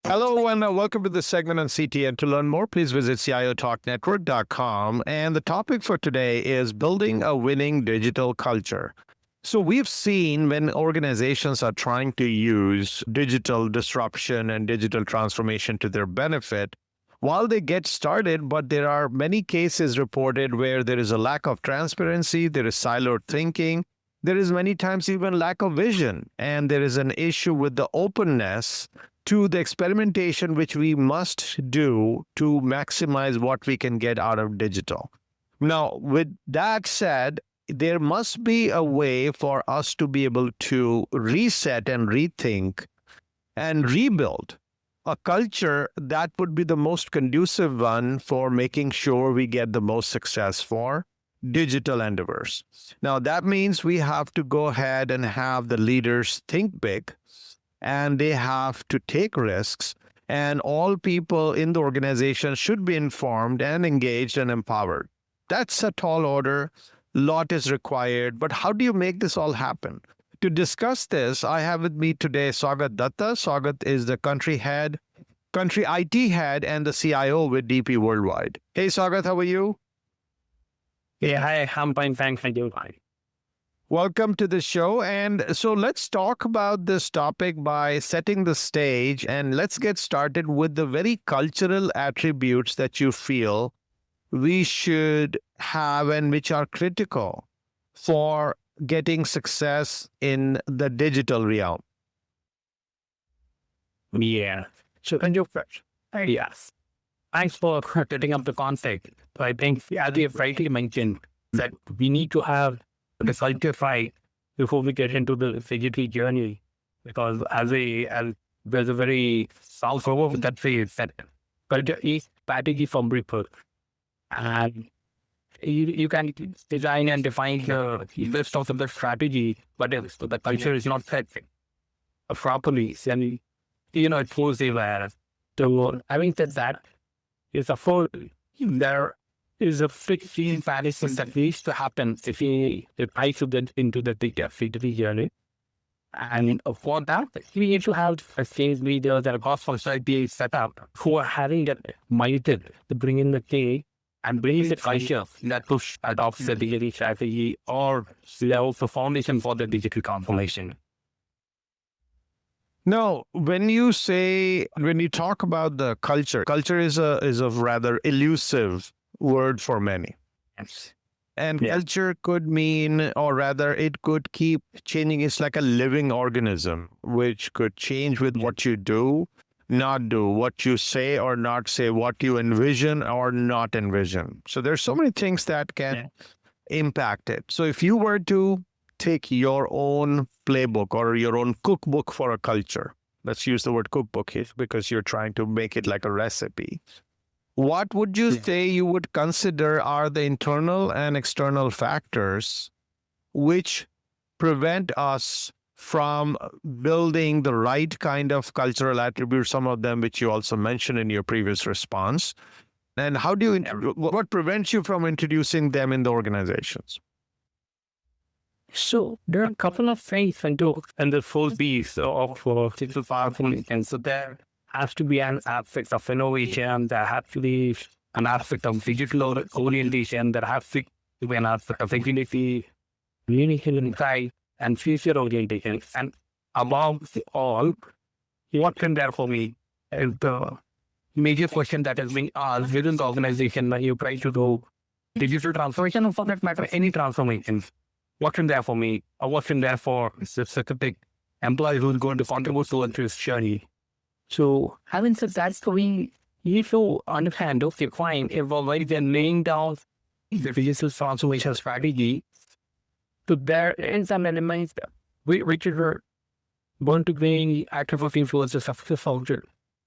Hello and welcome to this segment on CTN. To learn more, please visit CIOTalkNetwork.com. And the topic for today is building a winning digital culture. So we've seen when organizations are trying to use digital disruption and digital transformation to their benefit, while they get started, but there are many cases reported where there is a lack of transparency, there is siloed thinking, there is many times even lack of vision, and there is an issue with the openness to the experimentation which we must do to maximize what we can get out of digital. Now, with that said, there must be a way for us to be able to reset and rethink and rebuild a culture that would be the most conducive one for making sure we get the most success for digital endeavors. Now, that means we have to go ahead and have the leaders think big, and they have to take risks, and all people in the organization should be informed and engaged and empowered. That's a tall order. Lot is required, but how do you make this all happen? To discuss this, I have with me today Saugat Dutta. Saugat is the country IT head and the CIO with DP Worldwide. Hey Saugat, how are you? Yeah, hi, I'm fine. Thanks for doing fine. Welcome to the show. And so let's talk about this topic by setting the stage, and let's get started with the very cultural attributes that you feel we should have and which are critical for getting success in the digital realm. Yeah. So, can you first? Yes. Thanks for setting up the context. So I think, as you rightly mentioned, that we need to have the culture right before we get into the digital journey, because there's a very south over that phase that culture is strategy from report. And you can design and define the list of the strategy, but if the culture is not set properly, then it goes away. So having said that, there is a friction management that needs to happen if we try to get into the digital journey. And for that, we need to have a sales leaders and a cross-functionality set up who are having that mindset to bring in the change and bring the culture that push adopts the digital strategy or levels the foundation for the digital transformation. Now, when you talk about the culture is a rather elusive word for many. Yes. And culture could mean, or rather it could keep changing. It's like a living organism, which could change with what you do, not do, what you say or not say, what you envision or not envision. So there's so many things that can impact it. So if you were to take your own playbook or your own cookbook for a culture, let's use the word cookbook here because you're trying to make it like a recipe. What would you say you would consider are the internal and external factors which prevent us from building the right kind of cultural attributes, some of them which you also mentioned in your previous response? And how do you, what prevents you from introducing them in the organizations? So there are a couple of things and the full piece of digital transformation. So there has to be an aspect of innovation, there has to be an aspect of digital orientation, there has to be an aspect of agility, communication insight, and future orientation. And above all, what can there for me is the major question that has been asked within the organization when you try to do digital transformation, or for that matter, any transformation. What can there for me, or what can there for a specific employee who's going to contribute towards this journey? So, having said that, we need to understand those define if already they're laying down the digital transformation strategy. So there is some elements which are going to be active influence the successful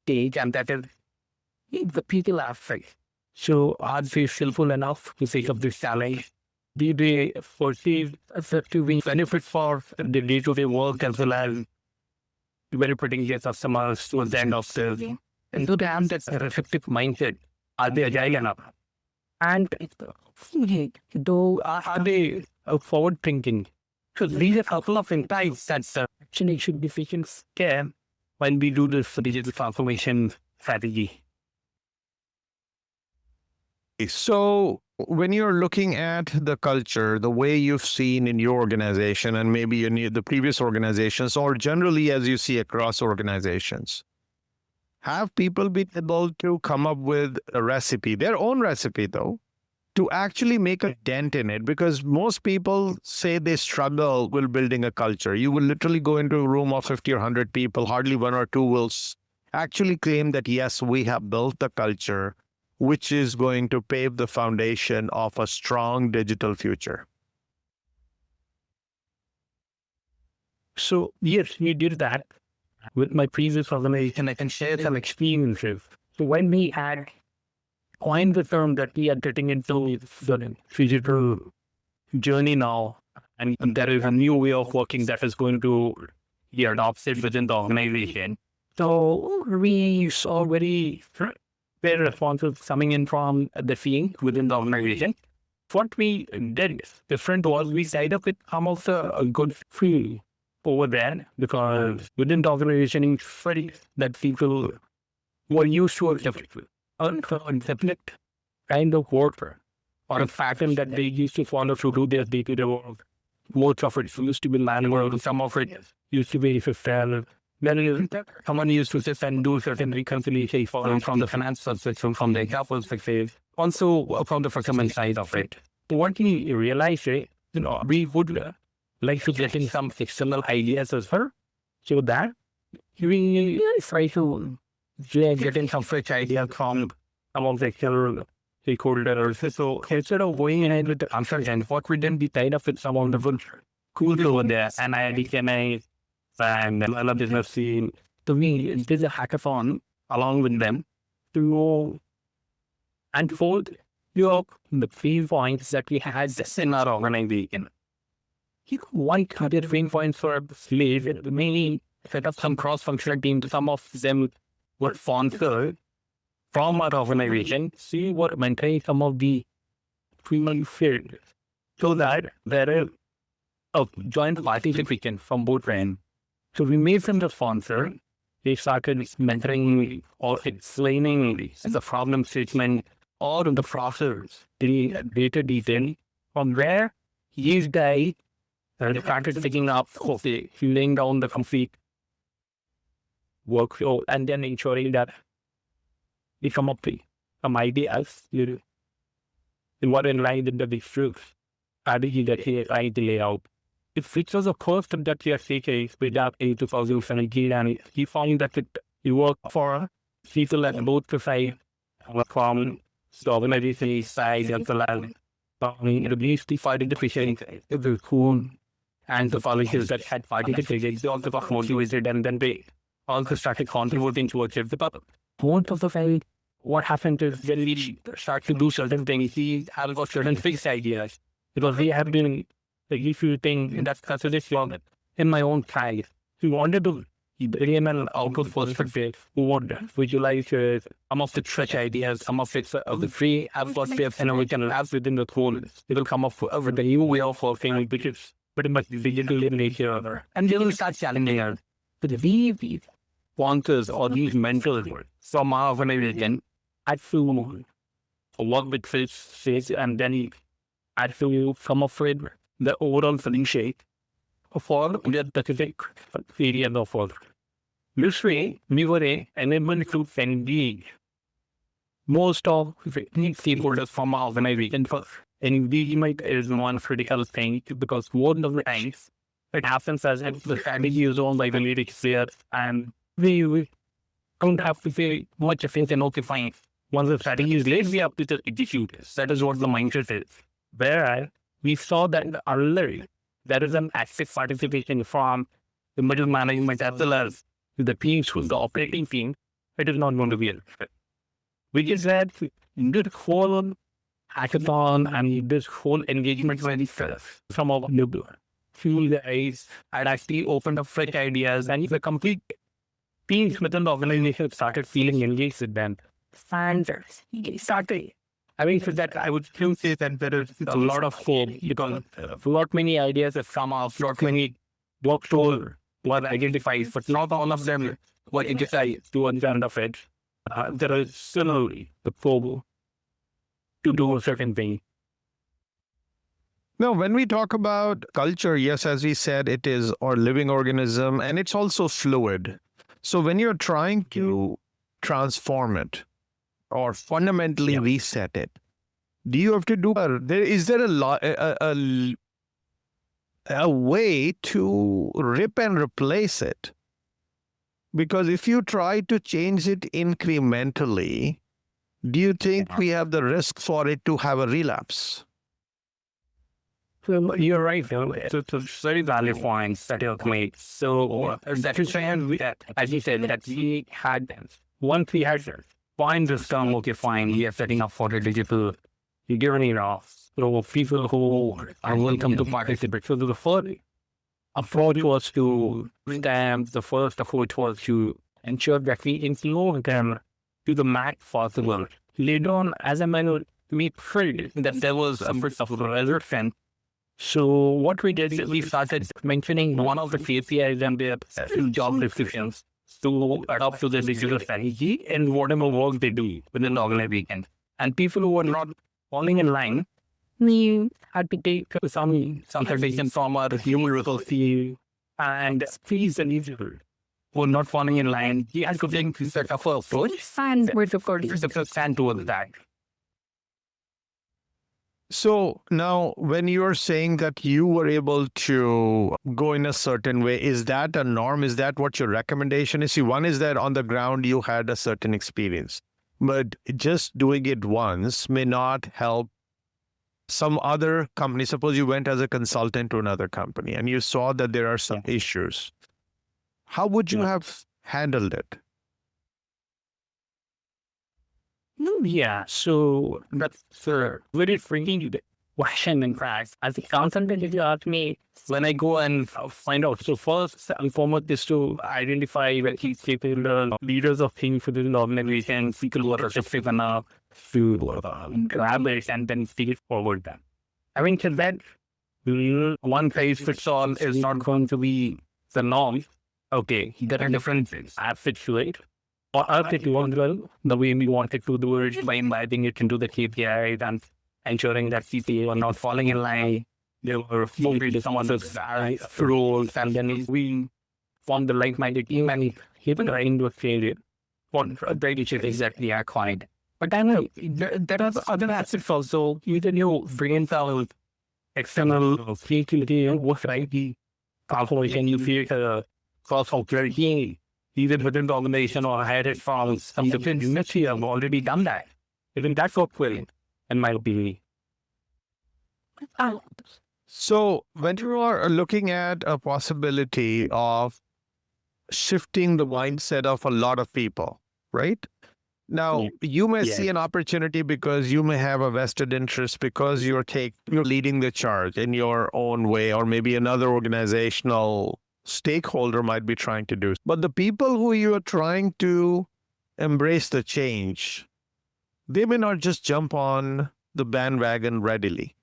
stage, and that is the people aspect. So are they skillful enough to take up this challenge? Do they foresee effective benefit for the day-to-day work as well as benefiting their customers towards the end of the... And do they have that effective mindset? Are they agile enough? And are they forward thinking? So these are a couple of insights that actually should be taken care when we do this digital transformation strategy. So when you're looking at the culture, the way you've seen in your organization and maybe in the previous organizations, or generally as you see across organizations, have people been able to come up with a recipe, their own recipe though, to actually make a dent in it? Because most people say they struggle with building a culture. You will literally go into a room of 50 or 100 people, hardly one or two will actually claim that, yes, we have built the culture, which is going to pave the foundation of a strong digital future. So yes, we did that with my previous organization. I can share some experiences. So when we had coined the term that we are getting into the digital journey now, and there is a new way of working that is going to be adopted within the organization. So we saw very responses coming in from the team within the organization. What we did different was we tied up with some of the good free over there, because within the organization it's very that people were used to a definite kind of work or a pattern that they used to follow to do their day-to-day work. Most of it used to be manual, some of it used to be system. Then someone used to sit and do certain reconciliation from the finance perspective, from the account perspective, also from the procurement side of it. What we realized, we would like to get in some external ideas as well, so that we try to get in some fresh ideas from some of the external stakeholders. So instead of going ahead with the consultant, what we did, we tied up with some of the good cool over there, and I and another business team. So we did a hackathon along with them to unfold the pain points that we had just in our organization. One clear pain points for slaves, we mainly set up some cross-functional teams. Some of them were sponsored from our organization. See what maintain some of the human field, so that there is a joint participation from both ends. So we made them the sponsor. They started mentoring or explaining the problem statement or the process, the data detail. From where these guys started picking up, laying down the complete workflow, and then ensuring that they come up with some ideas in what in line with the district strategy that he tried to lay out. It was a first step that we are taking with that in 2017, and he found that it worked for people at both the side from the organization side as well as the least defined the school and the colleges that had participated. They also got motivated, and then they also started contributing towards it. But most of the time, what happened is when we start to do certain things, we have got certain fixed ideas, because we have been executing that consideration in my own time. We wanted to bring an output perspective. We want to visualize some of the fresh ideas, some of it of the free atmosphere, and we can have within the tool. It will come up with a new way of working, which is pretty much digital in nature. And they will start challenging us. But these sponsors or these mentors from our organization had to work with face, and then had to come up with the overall solution for the specific area of work. This way, we were enabled to engage most of the stakeholders from our organization first. Engagement is one critical thing, because one of the times it happens as if the strategy is owned by the lyrics there, and we don't have to pay much attention notifying. Once the strategy is laid, we have to just execute. That is what the mindset is. Whereas we saw that earlier, there is an active participation from the middle management as well as the teams who's the operating team. It is not going to be a fit. We just had this whole hackathon and this whole engagement very first. Some of the few guys had actually opened up fresh ideas, and the complete teams within the organization started feeling engaged with them. And started. I mean, for that, I would still say that there is a lot of hope, because not many ideas have come out, not many workflows were identified, but not all of them what you decide towards the end of it, there is still the pull to do a certain thing. Now, when we talk about culture, yes, as we said, it is a living organism and it's also fluid. So when you're trying to transform it or fundamentally reset it, do you have to do is there a way to rip and replace it? Because if you try to change it incrementally, do you think we have the risk for it to have a relapse? So you're right, Phil. It's a very valid point that you made. So that is why, as you said, that we had, once we had find this term, okay, fine, we are setting up for the digital journey now. So people who are welcome to participate. So the first approach was to them, the first approach was to ensure that we influence them to the max possible. Later on, as a man, we felt that there was a bit of resistance. So what we did is we started mentioning one of the KPIs and their job descriptions to adopt to the digital strategy and whatever work they do within the organization. And people who were not falling in line, we had to take some suggestion from our human resource team and please the leader who were not falling in line. He had to take a set of approach and with of course stand towards that. So now, when you are saying that you were able to go in a certain way, is that a norm? Is that what your recommendation is? See, one is that on the ground you had a certain experience, but just doing it once may not help some other company. Suppose you went as a consultant to another company and you saw that there are some issues. How would you have handled it? Yeah, so that's very freaking question in fact. As a consultant, if you ask me, when I go and find out, so first and foremost is to identify when he's the leaders of things within the organization, people who are receptive enough to grab it and then take it forward then. Having said that, one size fits all is not going to be the norm. Okay, there are different aspects to it. For us, it worked well the way we wanted to do it by embedding it into the KPIs and ensuring that people are not falling in line. They were fulfilled some other roles, and then we formed the like-minded team and even trying to change it. What is exactly our client. But then there are other aspects also. Either you bring in some external creativity and what IT calculation you feel cross-functionality. Either within the organization or had it from some different units here have already done that. Even that's what will, in my opinion. So when you are looking at a possibility of shifting the mindset of a lot of people, right? Now, you may see an opportunity because you may have a vested interest because you're leading the charge in your own way, or maybe another organizational stakeholder might be trying to do. But the people who you are trying to embrace the change, they may not just jump on the bandwagon readily.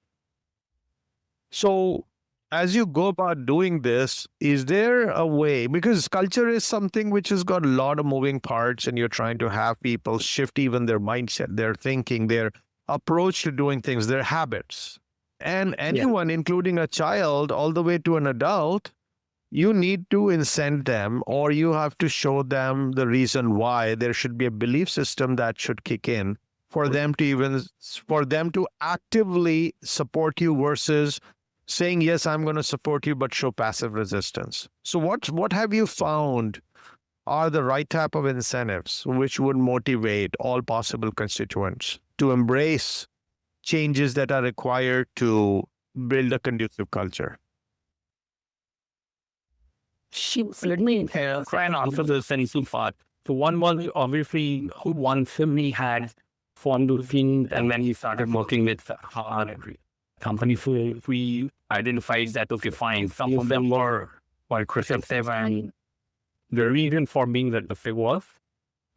So as you go about doing this, is there a way, because culture is something which has got a lot of moving parts and you're trying to have people shift even their mindset, their thinking, their approach to doing things, their habits. And anyone, including a child all the way to an adult, you need to incent them, or you have to show them the reason why. There should be a belief system that should kick in for them to actively support you versus saying, yes, I'm going to support you, but show passive resistance. So what have you found are the right type of incentives which would motivate all possible constituents to embrace changes that are required to build a conducive culture? Let me try and answer this in two parts. So one was obviously who one family had formed the thing, and then he started working with our companies. We identified that, okay, fine, some of them were quite receptive, and the reason for being that the fig was,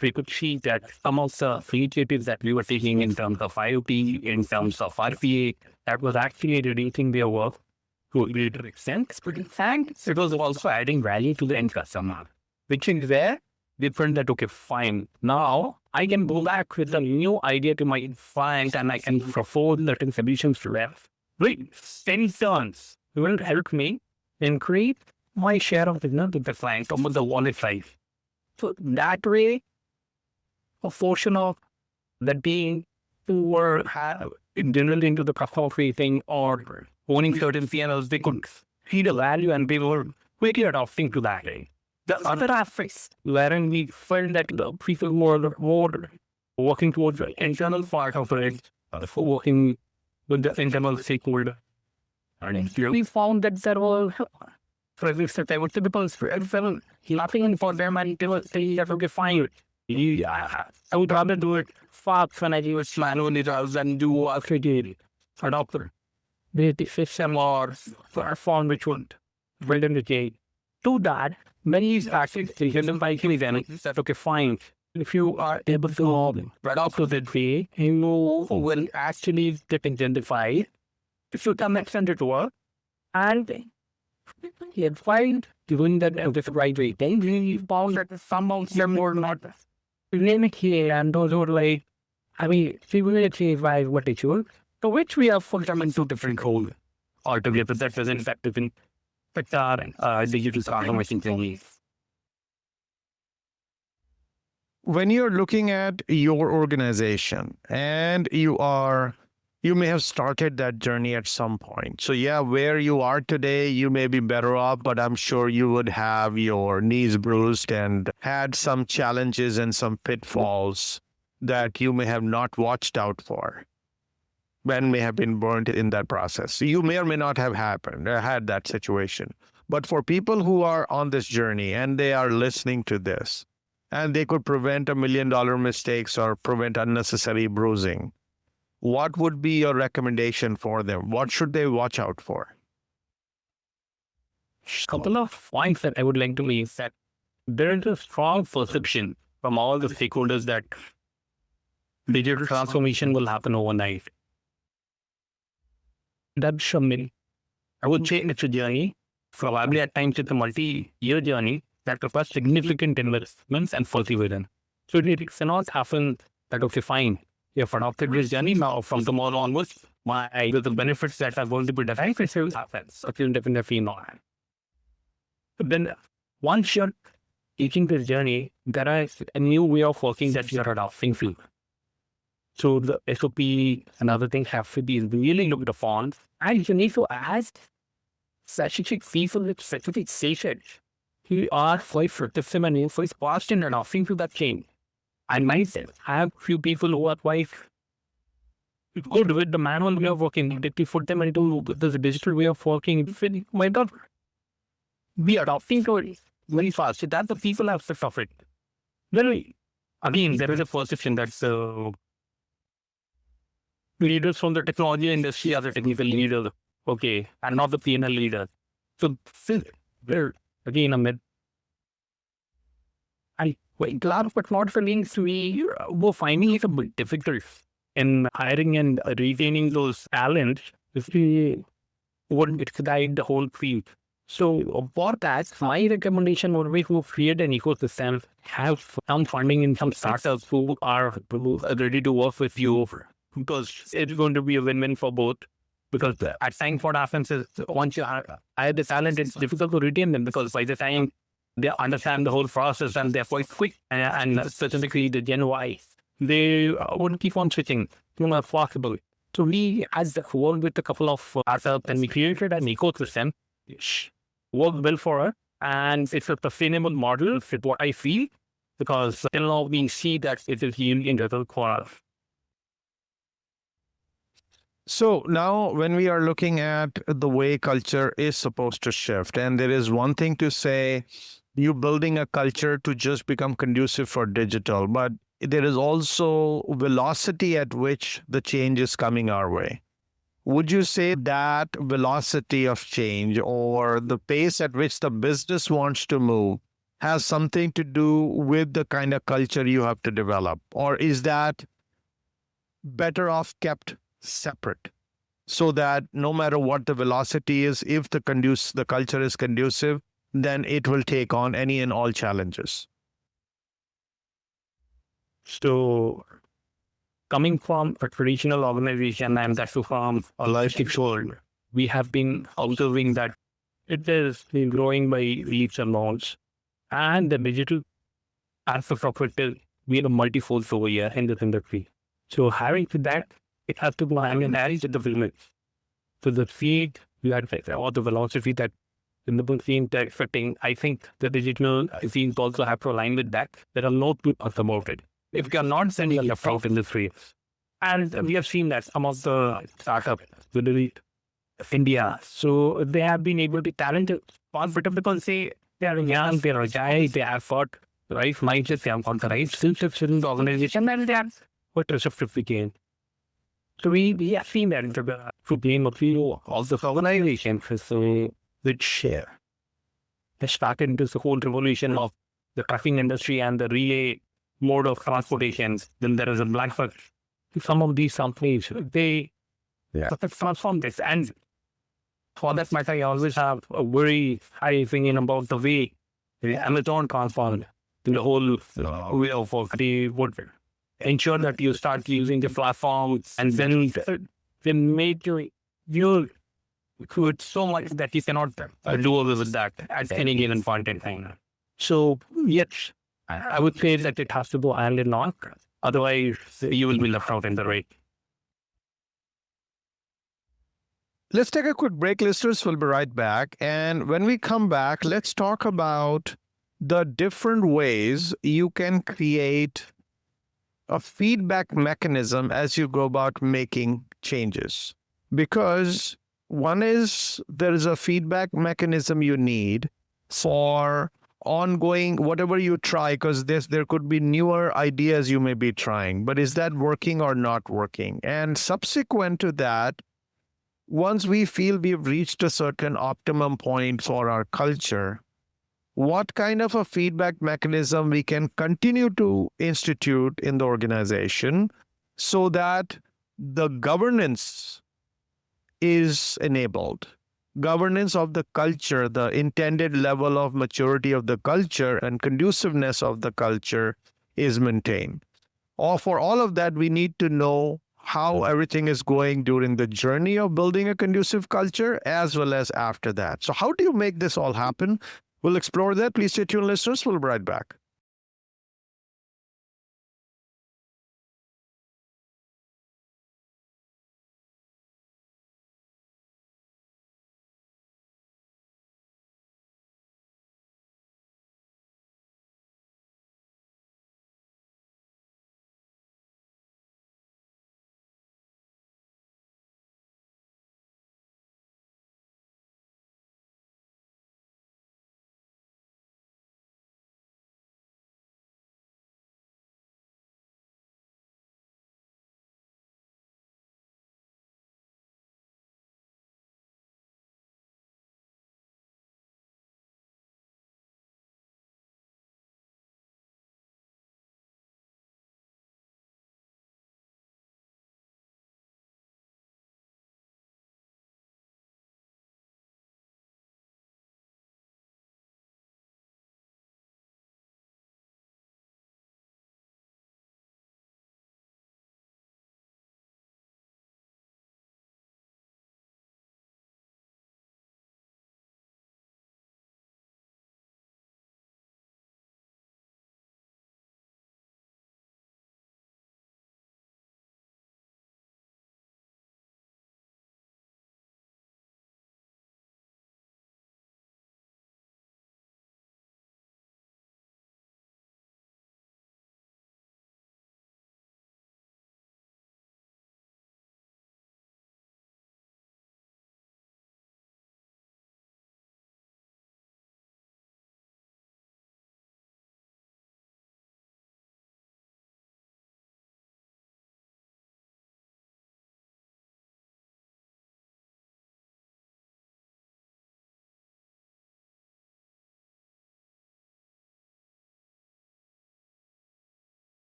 we could see that some of the initiatives that we were taking in terms of IoT, in terms of RPA, that was actually reducing their work to a greater extent. But in fact, it was also adding value to the end customer, which is where different that, okay, fine. Now I can go back with a new idea to my client and I can propose certain solutions to them. Wait, 10 turns will help me increase my share of business with the client over the wallet size. So that way, a portion of the team who were generally into the customer facing or owning certain PNLs, they could see the value and they were quickly adopting to that. The other aspects wherein we felt that the people were more working towards the internal part of it, working with the internal stakeholder. We found that there were people laughing for them and they were saying that, okay, fine. I would rather do it fast when I do it manually rather than do after the adopter. The system or platform which would build in the day. To that, many practices likely then that, okay, fine. If you are able to adopt to that way, you will actually get identified. If you can extend it to work and you find doing that the right way, then you found that some of them were not dynamic here and those were like, I mean, similarly by what they should. So which we have put them into different holes altogether that was effective in digital transformation journey. When you're looking at your organization and you may have started that journey at some point. So yeah, where you are today, you may be better off, but I'm sure you would have your knees bruised and had some challenges and some pitfalls that you may have not watched out for and may have been burnt in that process. So you may or may not have had that situation. But for people who are on this journey and they are listening to this, and they could prevent $1 million mistakes or prevent unnecessary bruising, what would be your recommendation for them? What should they watch out for? Couple of points that I would like to make is that there is a strong perception from all the stakeholders that digital transformation will happen overnight. That's a myth. I would say it's a journey. Probably at times it's a multi-year journey that requires significant investments and perseverance. So it cannot happen that, okay, fine, you have adopted this journey now from tomorrow onwards, with the benefits that are going to be derived, it will happen. So it will definitely not. But then once you're taking this journey, there is a new way of working that you're adopting to. So the SOP and other things have to be really looked upon. And you need to ask strategic people with specific stations who are quite productive and quite fast in adopting to that change. I myself have few people who are quite good with the manual way of working. If you put them into the digital way of working, it might not be adopting to it very fast. So that's the people aspect of it. Well, again, there is a perception that leaders from the technology industry are the technical leaders, okay, and not the P&L leaders. So we're again a myth. And glad but not for being we were finding it a bit difficult in hiring and retaining those talents if we wouldn't expedite the whole field. So for that, my recommendation would be to create an ecosystem, have some funding in some startups who are ready to work with you, because it's going to be a win-win for both. Because at times what happens is once you hire the talent, it's difficult to retain them because by the time they understand the whole process and they're quite quick, and specifically the Gen Y, they would keep on switching to more possible. So we, as the worked with a couple of startups and we created an ecosystem which worked well for us, and it's a sustainable model, is what I feel, because till now we see that it is yielding results for us. So now when we are looking at the way culture is supposed to shift, and there is one thing to say, you building a culture to just become conducive for digital, but there is also velocity at which the change is coming our way. Would you say that velocity of change or the pace at which the business wants to move has something to do with the kind of culture you have to develop? Or is that better off kept separate so that no matter what the velocity is, if the culture is conducive, then it will take on any and all challenges? So coming from a traditional organization and that's from a logistic world, we have been observing that it is growing by leaps and bounds. And the digital aspect of it is we are multi-fold over here in this industry. So having to that, it has to go hand in hand with the business. So the speed we had or the velocity that in the scene they're expecting, I think the digital scenes also have to align with that. There are no two thoughts about it. If you are not sending a left out in this race, and we have seen that some of the startups within India, so they have been able to talent confident because they are young, they are agile, they have got the right mindset, they have got the right skill sets in the organization, and they are quite receptive again. So we have seen that to gain a few of the organizations so, which share. They started this whole revolution of the trucking industry and the relay mode of transportation. Then there is a black box. Some of these companies, they transform this. And for that matter, I always have a very high opinion about the way Amazon transformed the whole way of work. They would ensure that you start using the platform and then they make you could so much that you cannot do away with that at any given point in time. So yes, I would say that it has to go hand in hand. Otherwise, you will be left out in the race. Let's take a quick break, listeners. We'll be right back. And when we come back, let's talk about the different ways you can create a feedback mechanism as you go about making changes. Because one is there is a feedback mechanism you need for ongoing whatever you try, because there could be newer ideas you may be trying, but is that working or not working? And subsequent to that, once we feel we've reached a certain optimum point for our culture, what kind of a feedback mechanism we can continue to institute in the organization so that the governance is enabled. Governance of the culture, the intended level of maturity of the culture and conduciveness of the culture is maintained. Or for all of that, we need to know how everything is going during the journey of building a conducive culture as well as after that. So, how do you make this all happen? We'll explore that. Please stay tuned, listeners. We'll be right back.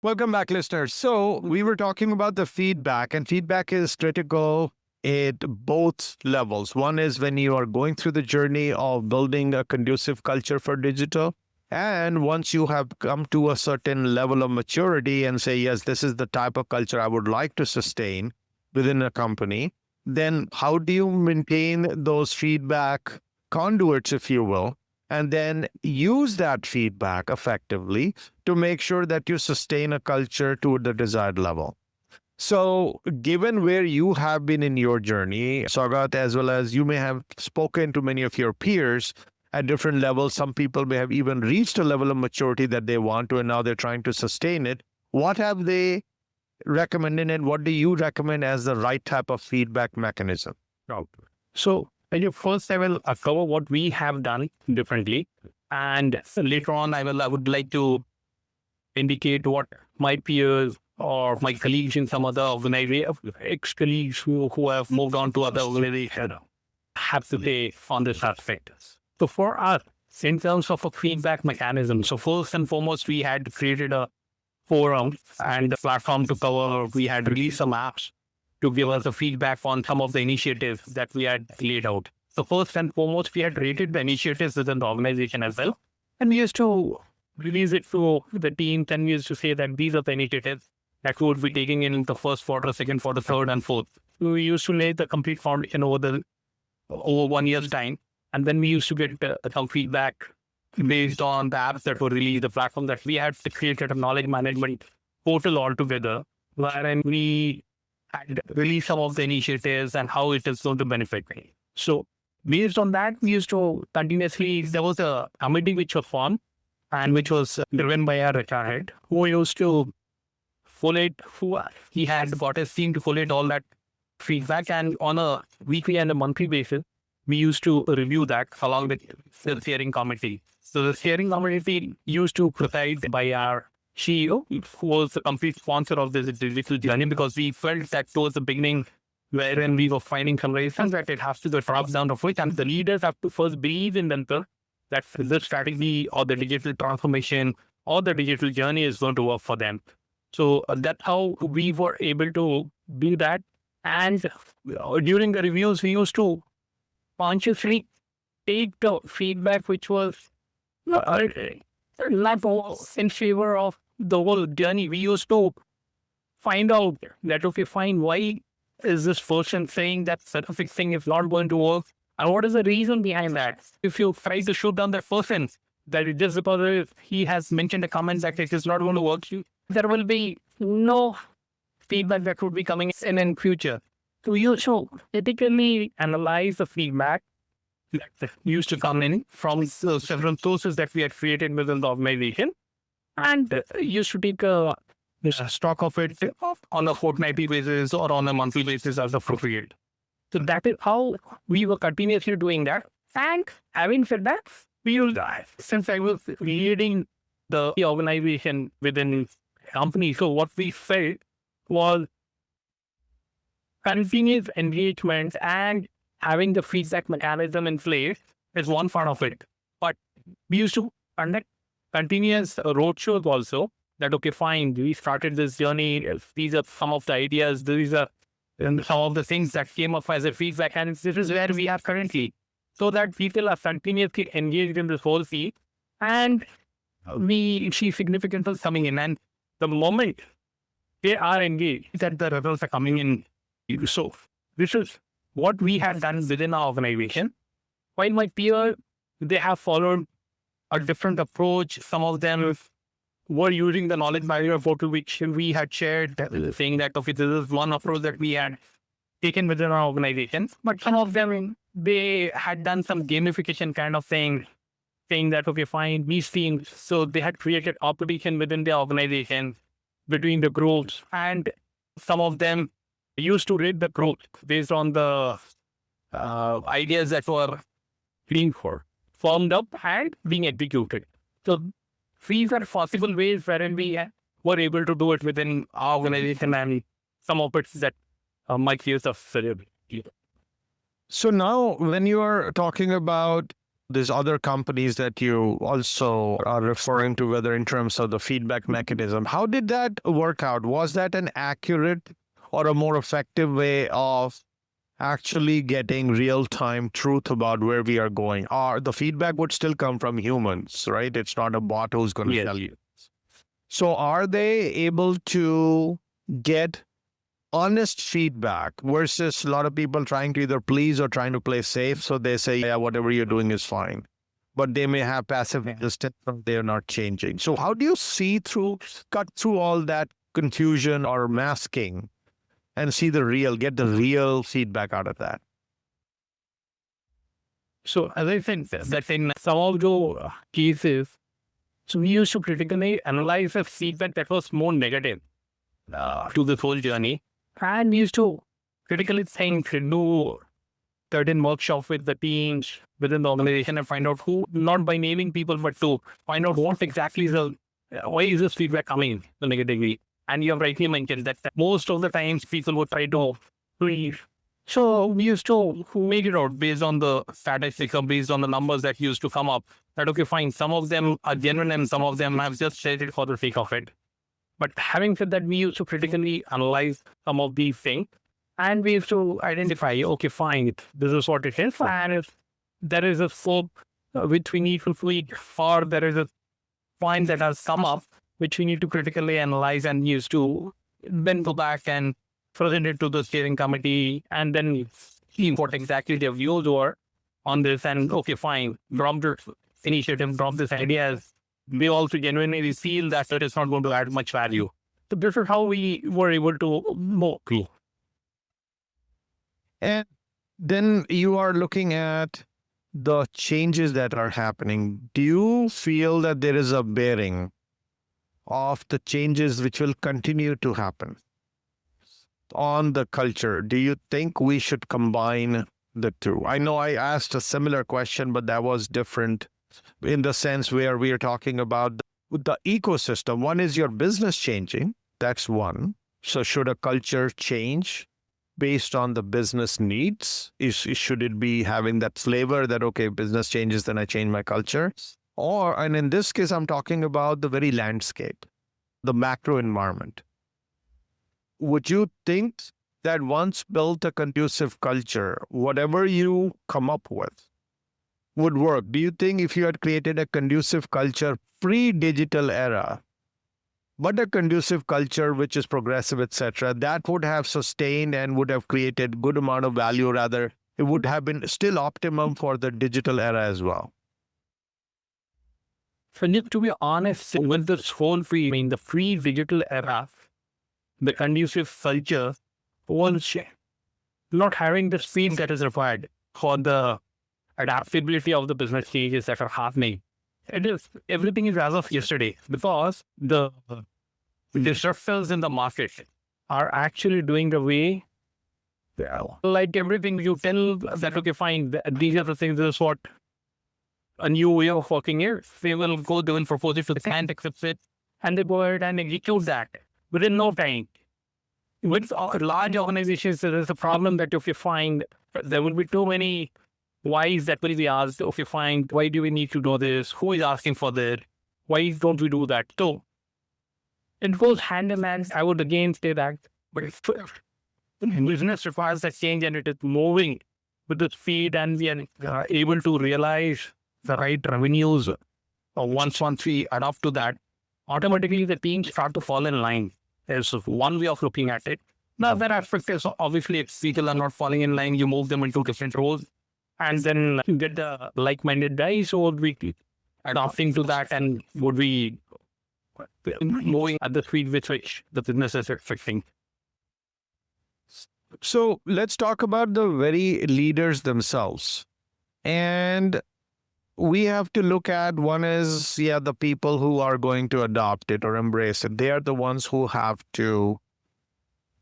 Welcome back, listeners. So we were talking about the feedback, and feedback is critical at both levels. One is when you are going through the journey of building a conducive culture for digital. And once you have come to a certain level of maturity and say, yes, this is the type of culture I would like to sustain within a company, then how do you maintain those feedback conduits, if you will, and then use that feedback effectively to make sure that you sustain a culture to the desired level? So, given where you have been in your journey, Saugat, as well as you may have spoken to many of your peers at different levels, some people may have even reached a level of maturity that they want to, and now they're trying to sustain it. What have they recommended, and what do you recommend as the right type of feedback mechanism? Right. So, first, I will cover what we have done differently, and later on, I would like to indicate what my peers or my colleagues in some other organization, ex-colleagues who have moved on to other organizations, have to say on this aspect. So for us, in terms of a feedback mechanism, so first and foremost, we had created a forum and a platform to cover. We had released some apps to give us a feedback on some of the initiatives that we had laid out. So first and foremost, we had rated the initiatives within the organization as well. And we used to release it to the teams, and we used to say that these are the initiatives that we would be taking in the first quarter, second quarter, third, and fourth. We used to lay the complete foundation over 1 year's time. And then we used to get some feedback based on the apps that were released, the platform that we had created a knowledge management portal altogether, wherein we had released some of the initiatives and how it is going to benefit me. So based on that, we used to continuously, there was a committee which was formed and which was driven by our HR head, who used to collate, he had got his team to collate all that feedback, and on a weekly and a monthly basis, we used to review that along with the steering committee. So the steering committee used to preside by our CEO, who was the complete sponsor of this digital journey, because we felt that towards the beginning, wherein we were finding some reasons that it has to go top down of it, and the leaders have to first believe in themselves that the strategy or the digital transformation or the digital journey is going to work for them. So that's how we were able to do that. And during the reviews, we used to consciously take the feedback which was not in favor of the whole journey. We used to find out that, okay, fine, why is this person saying that specific thing is not going to work? And what is the reason behind that? If you try to shoot down that person, that it just because he has mentioned a comment that it is not going to work, there will be no feedback that would be coming in future. So you should critically analyze the feedback that used to come in from several sources that we had created within the organization, and you should take a stock of it on a fortnightly basis or on a monthly basis as appropriate. So that is how we were continuously doing that. And having said that, we used that since I was leading the organization within company. So what we felt was continuous engagement and having the feedback mechanism in place is one part of it. But we used to conduct continuous roadshows also. That, okay, fine, we started this journey. These are some of the ideas. These are some of the things that came up as a feedback, and this is where we are currently. So that people are continuously engaged in this whole field, and we see significant results coming in. And the moment they are engaged, that the results are coming in. So this is what we have done within our organization. While my peers, they have followed a different approach. Some of them were using the knowledge management portal, which we had shared, saying that, okay, this is one approach that we had taken within our organization. But some of them, they had done some gamification kind of thing, saying that, okay, fine, these teams. So they had created competition within the organization between the groups, and some of them used to rate the group based on the ideas that were being formed up and being executed. So these are possible ways wherein we were able to do it within our organization, and some of it that might use of cerebral. So now when you are talking about There's other companies that you also are referring to, whether in terms of the feedback mechanism. How did that work out? Was that an accurate or a more effective way of actually getting real-time truth about where we are going? Or the feedback would still come from humans, right? It's not a bot who's going to tell you. So are they able to get honest feedback versus a lot of people trying to either please or trying to play safe? So they say, yeah, whatever you're doing is fine. But they may have passive resistance and they're not changing. So how do you cut through all that confusion or masking and get the real feedback out of that? So as I said, that in some of the cases, so we used to critically analyze the feedback that was more negative to the whole journey. And we used to critically think, do certain workshops with the teams within the organization and find out who, not by naming people, but to find out what exactly is why is this feedback coming so negatively. And you have rightly mentioned that most of the times people would try to leave. So we used to make it out based on the statistics or based on the numbers that used to come up. That, okay, fine, some of them are genuine and some of them have just said it for the sake of it. But having said that, we used to critically analyze some of these things and we used to identify, okay, fine, this is what it is. And if there is a scope which we need to tweak, or there is a point that has come up which we need to critically analyze and use to then go back and present it to the steering committee and then see what exactly their views were on this. And okay, fine, drop this initiative, drop this ideas. We also genuinely feel that it is not going to add much value. So this is how we were able to move. And then you are looking at the changes that are happening. Do you feel that there is a bearing of the changes which will continue to happen on the culture? Do you think we should combine the two? I know I asked a similar question, but that was different in the sense where we are talking about the ecosystem. One is your business changing. That's one. So should a culture change based on the business needs? Should it be having that flavor that, okay, business changes, then I change my culture? And in this case, I'm talking about the very landscape, the macro environment. Would you think that once built a conducive culture, whatever you come up with would work? Do you think if you had created a conducive culture pre-digital era, but a conducive culture which is progressive, etc., that would have sustained and would have created good amount of value? Rather, it would have been still optimum for the digital era as well? So to be honest, with this whole the pre-digital era, the conducive culture was not having the speed that is required for the adaptability of the business changes that are happening. Everything is as of yesterday because the disruptors in the market are actually doing the way, like everything you tell that, okay, fine, these are the things, this is what a new way of working here. They will go do and propose it to the client, accepts it, and they go ahead and execute that within no time. With large organizations, there is a problem that if you find there will be too many whys that will be asked. If you find, why do we need to do this? Who is asking for that? Why don't we do that? So it goes hand in hand. I would again say that, but if business requires that change and it is moving with the speed and we are able to realize the right revenues, once we adapt to that, automatically the teams start to fall in line. There's one way of looking at it. Now, that aspect is obviously if people are not falling in line, you move them into different roles and then you get the like-minded guys who would be adapting to that and would be moving at the speed with which the business is expecting. So let's talk about the very leaders themselves. And we have to look at, one is, the people who are going to adopt it or embrace it. They are the ones who have to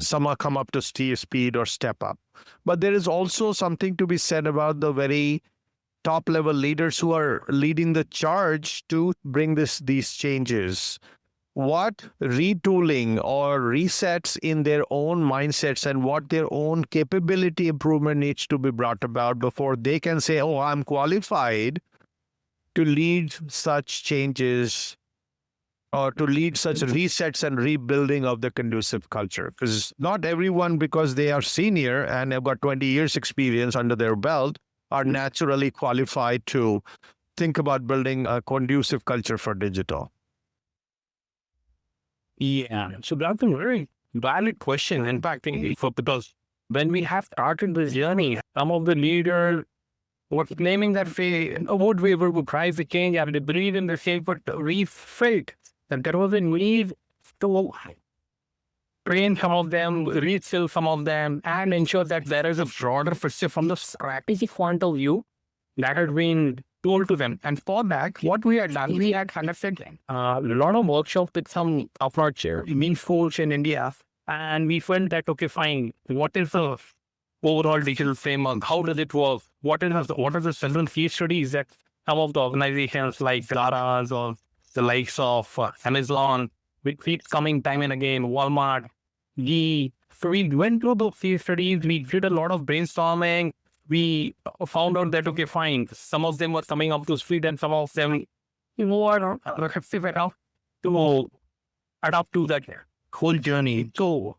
somehow come up to speed or step up. But there is also something to be said about the very top level leaders who are leading the charge to bring these changes. What retooling or resets in their own mindsets and what their own capability improvement needs to be brought about before they can say, oh, I'm qualified to lead such changes or to lead such resets and rebuilding of the conducive culture? Because not everyone, because they are senior and have got 20 years experience under their belt, are naturally qualified to think about building a conducive culture for digital. Yeah. So that's a very valid question. In fact, because when we have started this journey, some of the leaders were claiming that we would be able to drive the change and they believe in the shape, but we felt that there was a need to train some of them, reskill some of them, and ensure that there is a broader perspective from the strategic point of view that has been told to them. And for that, what we had done, we had conducted a lot of workshops with some top-notch mean schools in India. And we felt that, okay, fine, what is the overall digital framework? How does it work? What are the several case studies that some of the organizations like Zara's or the likes of Amazon, which keeps coming time and again, Walmart, so we went through those case studies, we did a lot of brainstorming, we found out that, okay, fine, some of them were coming up to speed and some of them were receptive enough to adapt to that whole journey. So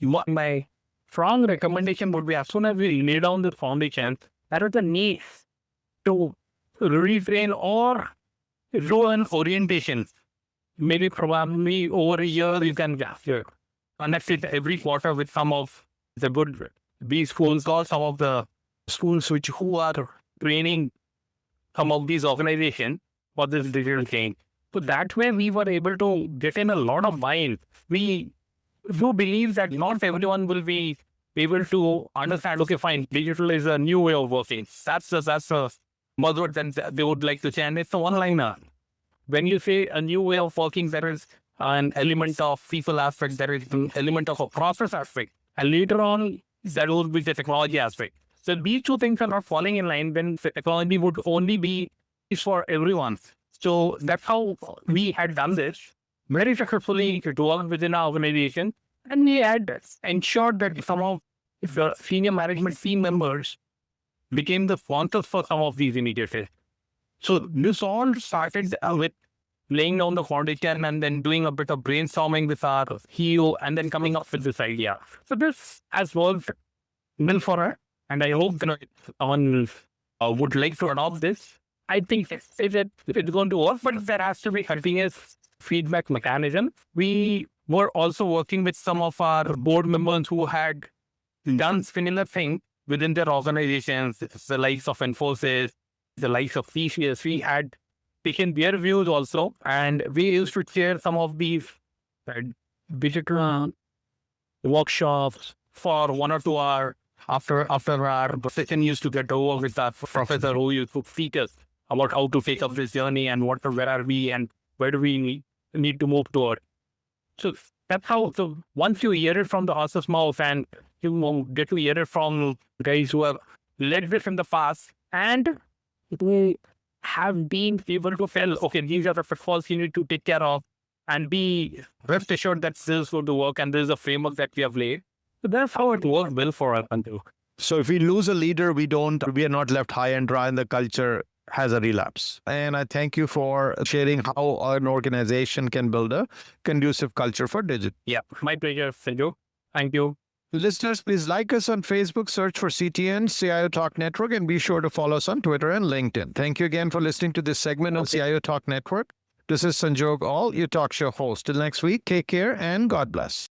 my strong recommendation would be, as soon as we lay down the foundation, there is a need to retrain or do an orientation. Maybe probably over a year, you can connect it every quarter with some of the good B schools or some of the schools who are training some of these organizations for this digital change. So that way we were able to get in a lot of mind. We do believe that not everyone will be able to understand, okay, fine, digital is a new way of working. That's a buzzword that they would like to say, and it's a one-liner. When you say a new way of working, there is an element of people aspect, there is an element of a process aspect, and later on, there will be the technology aspect. So these two things are not falling in line when the technology would only be for everyone. So that's how we had done this very successfully to work within our organization, and we had ensured that some of the senior management team members became the sponsors for some of these initiatives. So this all started with laying down the foundation and then doing a bit of brainstorming with our CEO and then coming up with this idea. So this has worked well for her, and I hope someone would like to adopt this. I think it's going to work, but there has to be continuous feedback mechanism. We were also working with some of our board members who had done similar thing within their organizations, the likes of Infosys, the likes of TCS. We had taken their views also, and we used to share some of these digital workshops for 1 or 2 hours after our session used to get over with our professor who used to teach us about how to take up this journey and where are we and where do we need to move toward. So that's how, so once you hear it from the horse's mouth and you get to hear it from guys who have led this in the past, and we have been able to tell, okay, these are the pitfalls you need to take care of, and be rest assured that this is going to work and this is a framework that we have laid. So that's how it worked well for us. So if we lose a leader, we are not left high and dry and the culture has a relapse. And I thank you for sharing how an organization can build a conducive culture for digital. Yeah, my pleasure, Sanju. Thank you. Listeners, please like us on Facebook, search for CTN, CIO Talk Network, and be sure to follow us on Twitter and LinkedIn. Thank you again for listening to this segment on CIO Talk Network. This is Sanjog All, your talk show host. Till next week, take care and God bless.